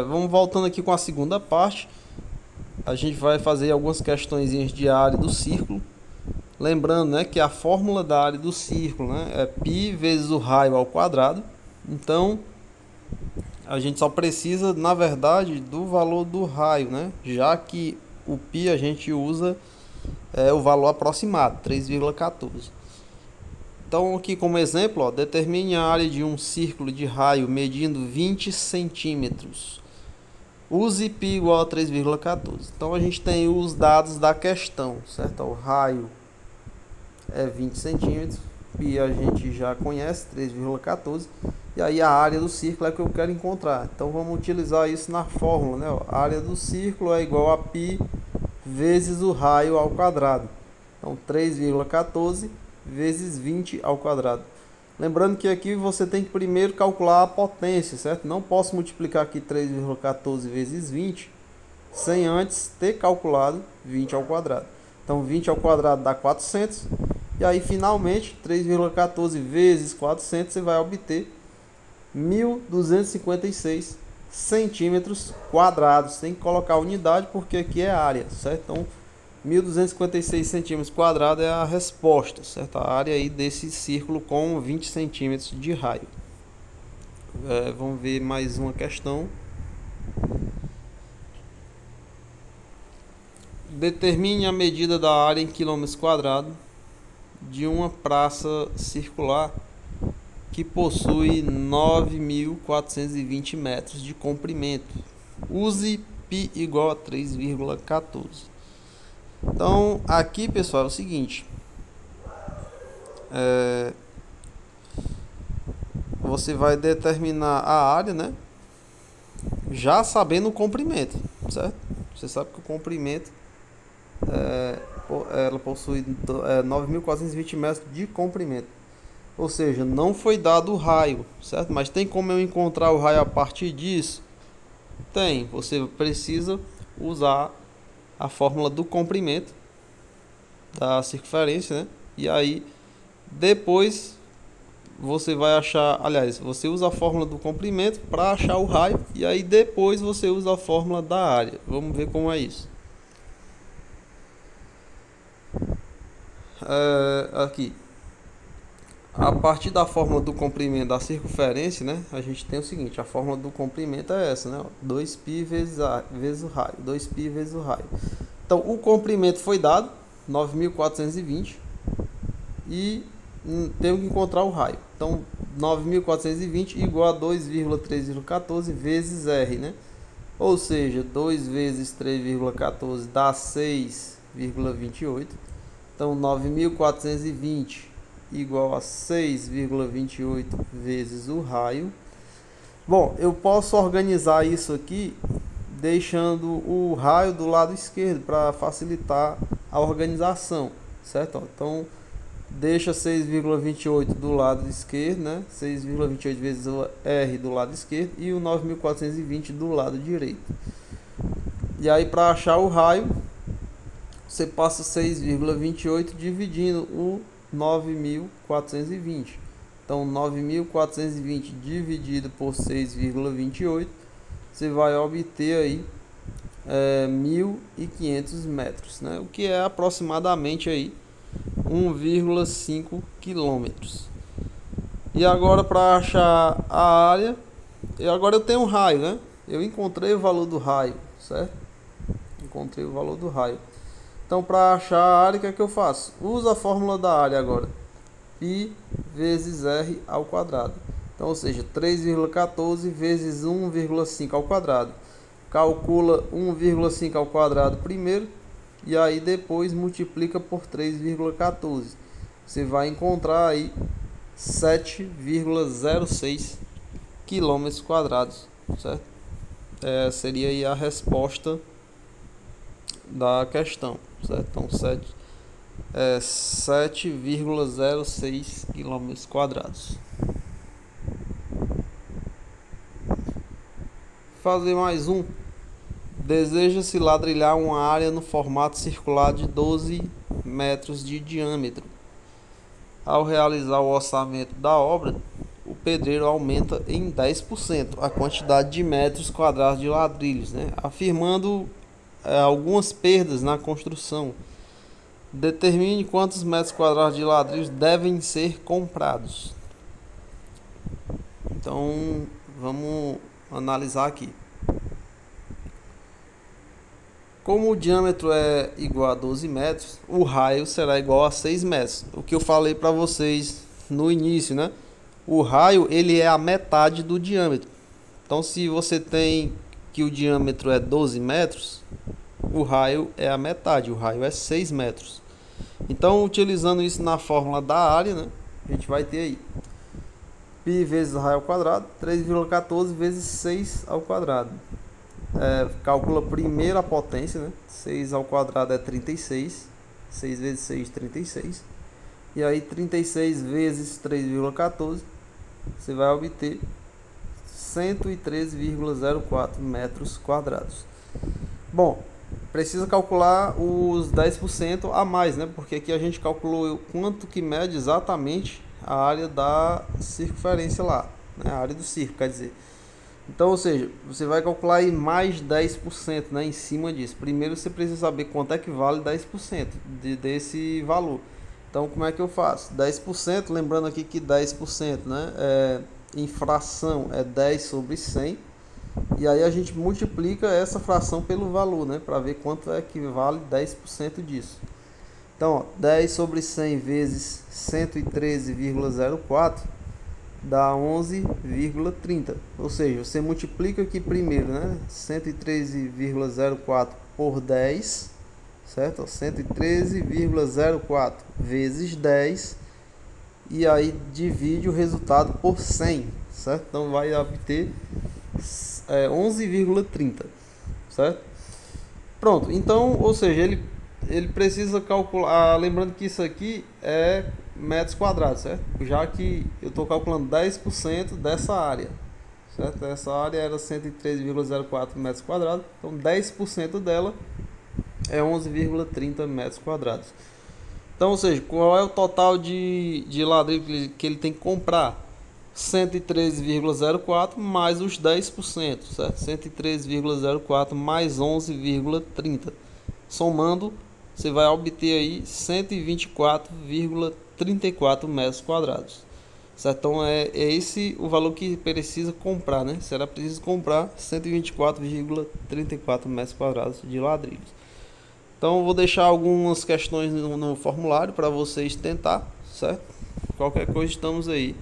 Vamos voltando aqui com a segunda parte. A gente vai fazer algumas questões de área do círculo. Lembrando, né, que a fórmula da área do círculo, né, é π vezes o raio ao quadrado. Então, a gente só precisa, na verdade, do valor do raio, né? Já que o π a gente usa o valor aproximado, 3,14. Então, aqui como exemplo, ó, determine a área de um círculo de raio medindo 20 centímetros. Use π igual a 3,14. Então, a gente tem os dados da questão, certo? O raio é 20 centímetros, π a gente já conhece, 3,14. E aí a área do círculo é que eu quero encontrar. Então, vamos utilizar isso na fórmula, né? A área do círculo é igual a π vezes o raio ao quadrado. Então, 3,14 vezes 20 ao quadrado. Lembrando que aqui você tem que primeiro calcular a potência, certo? Não posso multiplicar aqui 3,14 vezes 20 sem antes ter calculado 20 ao quadrado. Então, 20 ao quadrado dá 400. E aí, finalmente, 3,14 vezes 400 você vai obter 1.256 centímetros quadrados. Tem que colocar a unidade porque aqui é área, certo? Então, 1.256 centímetros quadrados é a resposta, certo? A área aí desse círculo com 20 centímetros de raio. Vamos ver mais uma questão. Determine a medida da área em quilômetros quadrados de uma praça circular que possui 9.420 metros de comprimento. Use π igual a 3,14. Então, aqui, pessoal, é o seguinte. Você vai determinar a área, né? Já sabendo o comprimento, certo? Você sabe que o comprimento ela possui 9.420 metros de comprimento. Ou seja, não foi dado o raio, certo? Mas tem como eu encontrar o raio a partir disso? Tem. Você precisa usar a fórmula do comprimento da circunferência, né? E aí depois você vai achar, aliás, você usa a fórmula do comprimento para achar o raio e aí depois você usa a fórmula da área. Vamos ver como é isso. Aqui, a partir da fórmula do comprimento da circunferência, né, a gente tem o seguinte, a fórmula do comprimento é essa, né, 2π vezes o raio, 2π vezes o raio. Então, o comprimento foi dado, 9.420, e tenho que encontrar o raio. Então, 9.420 igual a 2,314 vezes R, né? Ou seja, 2 vezes 3,14 dá 6,28. Então, 9.420 igual a 6,28 vezes o raio. Bom, eu posso organizar isso aqui deixando o raio do lado esquerdo para facilitar a organização, certo? Então, deixa 6,28 do lado esquerdo, né? 6,28 vezes o R do lado esquerdo e o 9.420 do lado direito. E aí, para achar o raio, você passa 6,28 dividindo o 9.420. Então, 9.420 dividido por 6,28, você vai obter aí 1.500 metros, né? O que é aproximadamente aí 1,5 quilômetros. E agora, para achar a área, agora eu tenho um raio, né? Eu encontrei o valor do raio, certo? Encontrei o valor do raio. Então, para achar a área, o que é que eu faço? Uso a fórmula da área agora. π vezes R ao quadrado. Então, ou seja, 3,14 vezes 1,5 ao quadrado. Calcula 1,5 ao quadrado primeiro e aí depois multiplica por 3,14. Você vai encontrar aí 7,06 quilômetros quadrados, certo? Seria aí a resposta da questão, certo? Então, 7,06 quilômetros quadrados. Fazer mais um. Deseja-se ladrilhar uma área no formato circular de 12 metros de diâmetro. Ao realizar o orçamento da obra, o pedreiro aumenta em 10% a quantidade de metros quadrados de ladrilhos, né? Afirmando algumas perdas na construção. Determine quantos metros quadrados de ladrilhos devem ser comprados. Então, vamos analisar aqui. Como o diâmetro é igual a 12 metros, o raio será igual a 6 metros. O que eu falei para vocês no início, né? O raio, ele é a metade do diâmetro. Então, se você tem que o diâmetro é 12 metros, o raio é a metade, o raio é 6 metros. Então, utilizando isso na fórmula da área, né? A gente vai ter aí π vezes raio ao quadrado, 3,14 vezes 6 ao quadrado. Calcula primeiro a potência, né? 6 ao quadrado é 36. 6 vezes 6, 36. E aí 36 vezes 3,14, você vai obter 113,04 metros quadrados. Bom, precisa calcular os 10% a mais, né? Porque aqui a gente calculou quanto que mede exatamente a área da circunferência lá, né? A área do círculo, quer dizer. Então, ou seja, você vai calcular aí mais 10%, né, em cima disso. Primeiro você precisa saber quanto é que vale 10% desse valor. Então, como é que eu faço? 10%, lembrando aqui que 10%, né, em fração é 10 sobre 100. E aí a gente multiplica essa fração pelo valor, né, para ver quanto é que vale 10% disso. Então, ó, 10 sobre 100 vezes 113,04 dá 11,30. Ou seja, você multiplica aqui primeiro, né, 113,04 por 10, certo? 113,04 vezes 10 e aí divide o resultado por 100, certo? Então vai obter 11,30, certo? Pronto. Então, ou seja, ele precisa calcular, lembrando que isso aqui é metros quadrados, certo? Já que eu estou calculando 10% dessa área, certo? Essa área era 103,04 metros quadrados, então 10% dela é 11,30 metros quadrados. Então, ou seja, qual é o total de ladrilho que ele tem que comprar? 113,04 mais os 10%, certo? 113,04 mais 11,30. Somando, você vai obter aí 124,34 metros quadrados. Certo? Então é esse o valor que precisa comprar, né? Será preciso comprar 124,34 metros quadrados de ladrilhos. Então eu vou deixar algumas questões no formulário para vocês tentar, certo? Qualquer coisa estamos aí.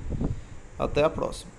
Até a próxima.